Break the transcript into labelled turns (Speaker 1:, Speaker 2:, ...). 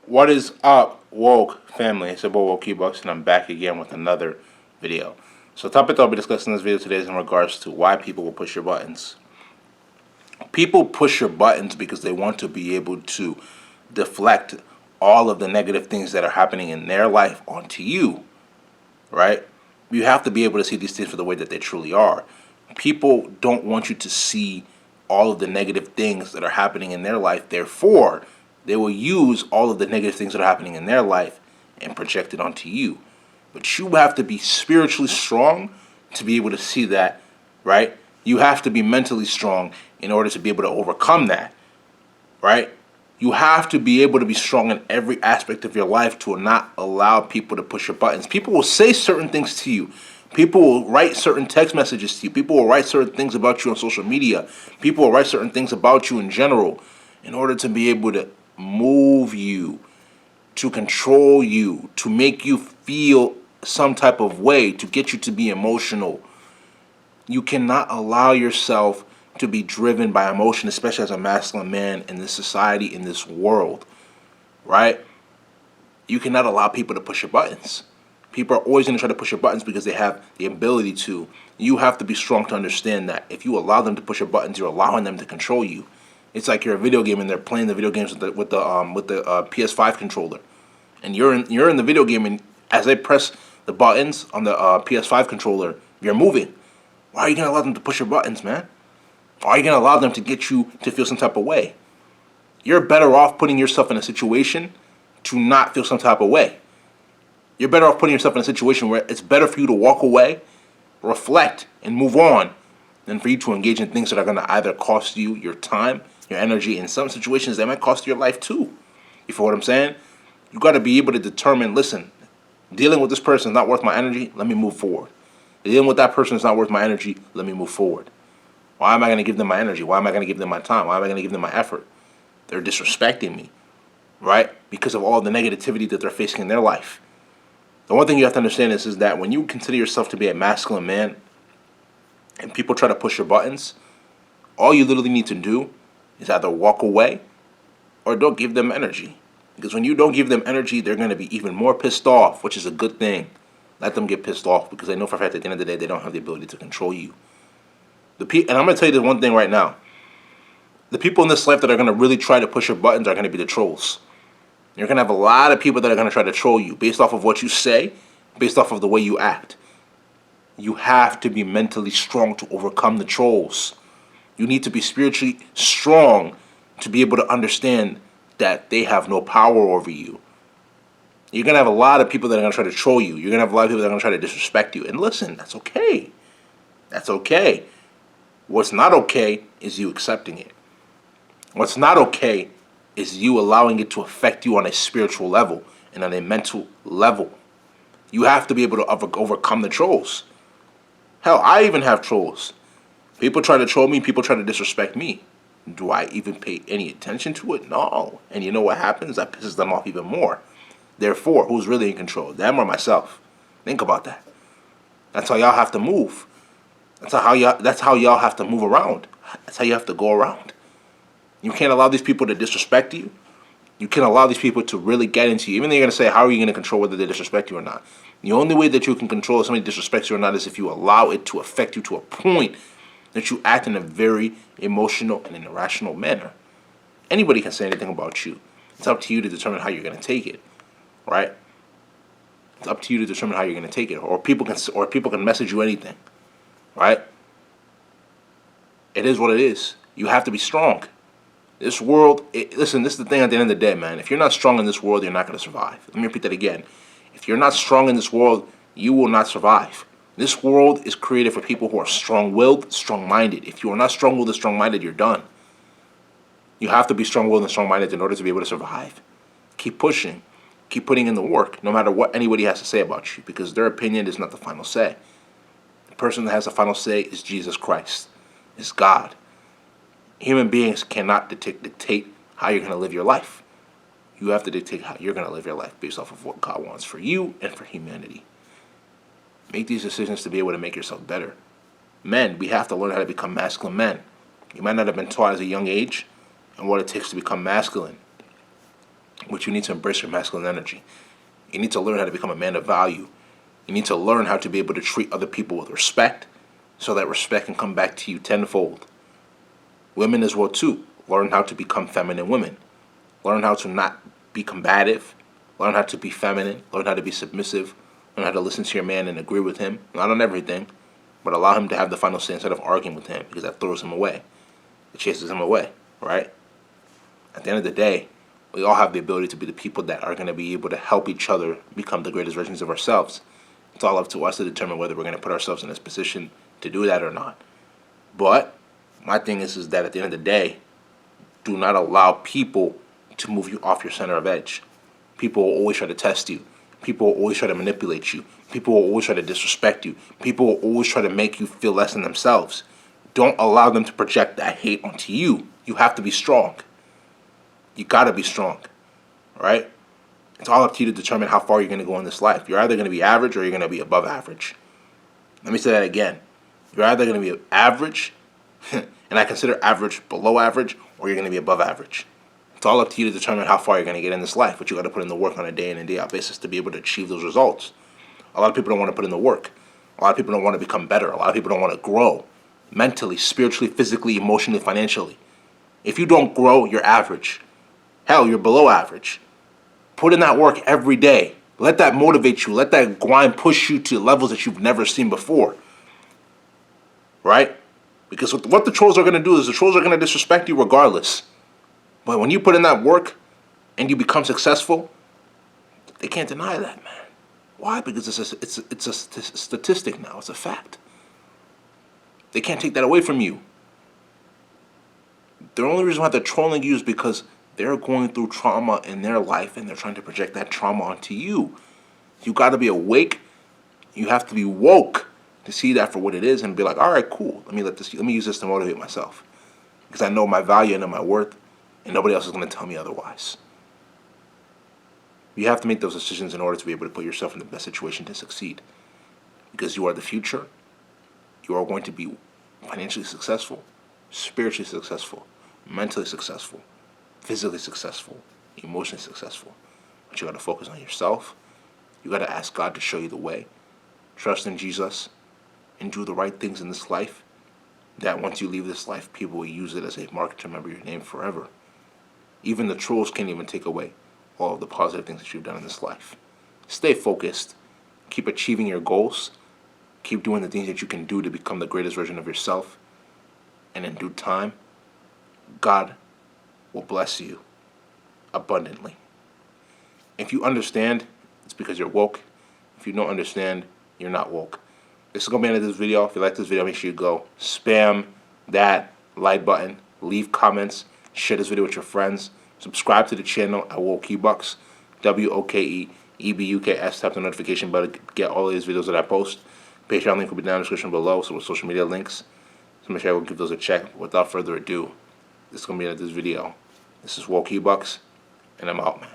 Speaker 1: What is up, woke family? It's your boy Woke Bucks, and I'm back again with another video. So, the topic that I'll be discussing in this video today is in regards to why people will push your buttons. People push your buttons because they want to be able to deflect all of the negative things that are happening in their life onto you, right? You have to be able to see these things for the way that they truly are. People don't want you to see all of the negative things that are happening in their life. Therefore, they will use all of the negative things that are happening in their life and project it onto you. But you have to be spiritually strong to be able to see that, right? You have to be mentally strong in order to be able to overcome that, right? You have to be able to be strong in every aspect of your life to not allow people to push your buttons. People will say certain things to you. People will write certain text messages to you. People will write certain things about you on social media. People will write certain things about you in general in order to be able to move you, to control you, to make you feel some type of way, to get you to be emotional. You cannot allow yourself to be driven by emotion, especially as a masculine man in this society, in this world, right? You cannot allow people to push your buttons. People are always going to try to push your buttons because they have the ability to. You have to be strong to understand that if you allow them to push your buttons, you're allowing them to control you. It's like you're a video game and they're playing the video games with the PS5 controller, and you're in the video game, and as they press the buttons on the PS5 controller, you're moving. Why are you going to allow them to push your buttons, man? Why are you going to allow them to get you to feel some type of way? You're better off putting yourself in a situation to not feel some type of way. You're better off putting yourself in a situation where it's better for you to walk away, reflect, and move on than for you to engage in things that are going to either cost you your time, your energy. In some situations, they might cost you your life too. You feel what I'm saying? You got to be able to determine, listen, dealing with this person is not worth my energy, let me move forward. Dealing with that person is not worth my energy, let me move forward. Why am I going to give them my energy? Why am I going to give them my time? Why am I going to give them my effort? They're disrespecting me, right? Because of all the negativity that they're facing in their life. The one thing you have to understand is that when you consider yourself to be a masculine man and people try to push your buttons, all you literally need to do is either walk away or don't give them energy. Because when you don't give them energy, they're going to be even more pissed off, which is a good thing. Let them get pissed off because they know for a fact at the end of the day they don't have the ability to control you. And I'm going to tell you this one thing right now. The people in this life that are going to really try to push your buttons are going to be the trolls. You're going to have a lot of people that are going to try to troll you based off of what you say, based off of the way you act. You have to be mentally strong to overcome the trolls. You need to be spiritually strong to be able to understand that they have no power over you. You're going to have a lot of people that are going to try to troll you. You're going to have a lot of people that are going to try to disrespect you. And listen, that's okay. That's okay. What's not okay is you accepting it. What's not okay is you allowing it to affect you on a spiritual level and on a mental level. You have to be able to overcome the trolls. Hell, I even have trolls. People try to troll me, people try to disrespect me. Do I even pay any attention to it? No. And you know what happens? That pisses them off even more. Therefore, who's really in control? Them or myself? Think about that. That's how y'all have to move. That's how y'all have to move around. That's how you have to go around. You can't allow these people to disrespect you. You can't allow these people to really get into you. Even though you're going to say, how are you going to control whether they disrespect you or not? The only way that you can control if somebody disrespects you or not is if you allow it to affect you to a point that you act in a very emotional and an irrational manner. Anybody can say anything about you. It's up to you to determine how you're going to take it, right? It's up to you to determine how you're going to take it. Or people can message you anything, right? It is what it is. You have to be strong. This world, listen, this is the thing at the end of the day, man. If you're not strong in this world, you're not going to survive. Let me repeat that again. If you're not strong in this world, you will not survive. This world is created for people who are strong-willed, strong-minded. If you are not strong-willed and strong-minded, you're done. You have to be strong-willed and strong-minded in order to be able to survive. Keep pushing. Keep putting in the work, no matter what anybody has to say about you, because their opinion is not the final say. The person that has the final say is Jesus Christ, is God. Human beings cannot dictate how you're going to live your life. You have to dictate how you're going to live your life based off of what God wants for you and for humanity. Make these decisions to be able to make yourself better. Men, we have to learn how to become masculine men. You might not have been taught as a young age and what it takes to become masculine. But you need to embrace your masculine energy. You need to learn how to become a man of value. You need to learn how to be able to treat other people with respect so that respect can come back to you tenfold. Women as well too. Learn how to become feminine women. Learn how to not be combative. Learn how to be feminine. Learn how to be submissive. Learn how to listen to your man and agree with him. Not on everything, but allow him to have the final say instead of arguing with him, because that throws him away. It chases him away, right? At the end of the day, we all have the ability to be the people that are going to be able to help each other become the greatest versions of ourselves. It's all up to us to determine whether we're going to put ourselves in this position to do that or not. But my thing is that at the end of the day, do not allow people to move you off your center of edge. People will always try to test you. People will always try to manipulate you. People will always try to disrespect you. People will always try to make you feel less than themselves. Don't allow them to project that hate onto you. You have to be strong. You got to be strong, right? It's all up to you to determine how far you're going to go in this life. You're either going to be average or you're going to be above average. Let me say that again. You're either going to be average, and I consider average below average, or you're going to be above average. It's all up to you to determine how far you're going to get in this life, but you got to put in the work on a day in and day out basis to be able to achieve those results. A lot of people don't want to put in the work. A lot of people don't want to become better. A lot of people don't want to grow mentally, spiritually, physically, emotionally, financially. If you don't grow, you're average. Hell, you're below average. Put in that work every day. Let that motivate you. Let that grind push you to levels that you've never seen before. Right? Because what the trolls are going to do is the trolls are going to disrespect you regardless. But when you put in that work and you become successful, they can't deny that, man. Why? Because it's a statistic now. It's a fact. They can't take that away from you. The only reason why they're trolling you is because they're going through trauma in their life and they're trying to project that trauma onto you. You got to be awake. You have to be woke to see that for what it is and be like, all right, cool. Let me use this to motivate myself, because I know my value and I know my worth, and nobody else is going to tell me otherwise. You have to make those decisions in order to be able to put yourself in the best situation to succeed, because you are the future. You are going to be financially successful, spiritually successful, mentally successful, physically successful, emotionally successful. But you got to focus on yourself. You got to ask God to show you the way. Trust in Jesus and do the right things in this life, that once you leave this life, people will use it as a mark to remember your name forever. Even the trolls can't even take away all of the positive things that you've done in this life. Stay focused. Keep achieving your goals. Keep doing the things that you can do to become the greatest version of yourself. And in due time, God will bless you abundantly. If you understand, it's because you're woke. If you don't understand, you're not woke. This is going to be the end of this video. If you like this video, make sure you go spam that like button, leave comments, share this video with your friends, subscribe to the channel at Wokebucks, WOKEEBUKS. Tap the notification bell to get all of these videos that I post. Patreon link will be down in the description below, so with social media links. So make sure I will give those a check. Without further ado, this is going to be the end of this video. This is Wokebucks, and I'm out, man.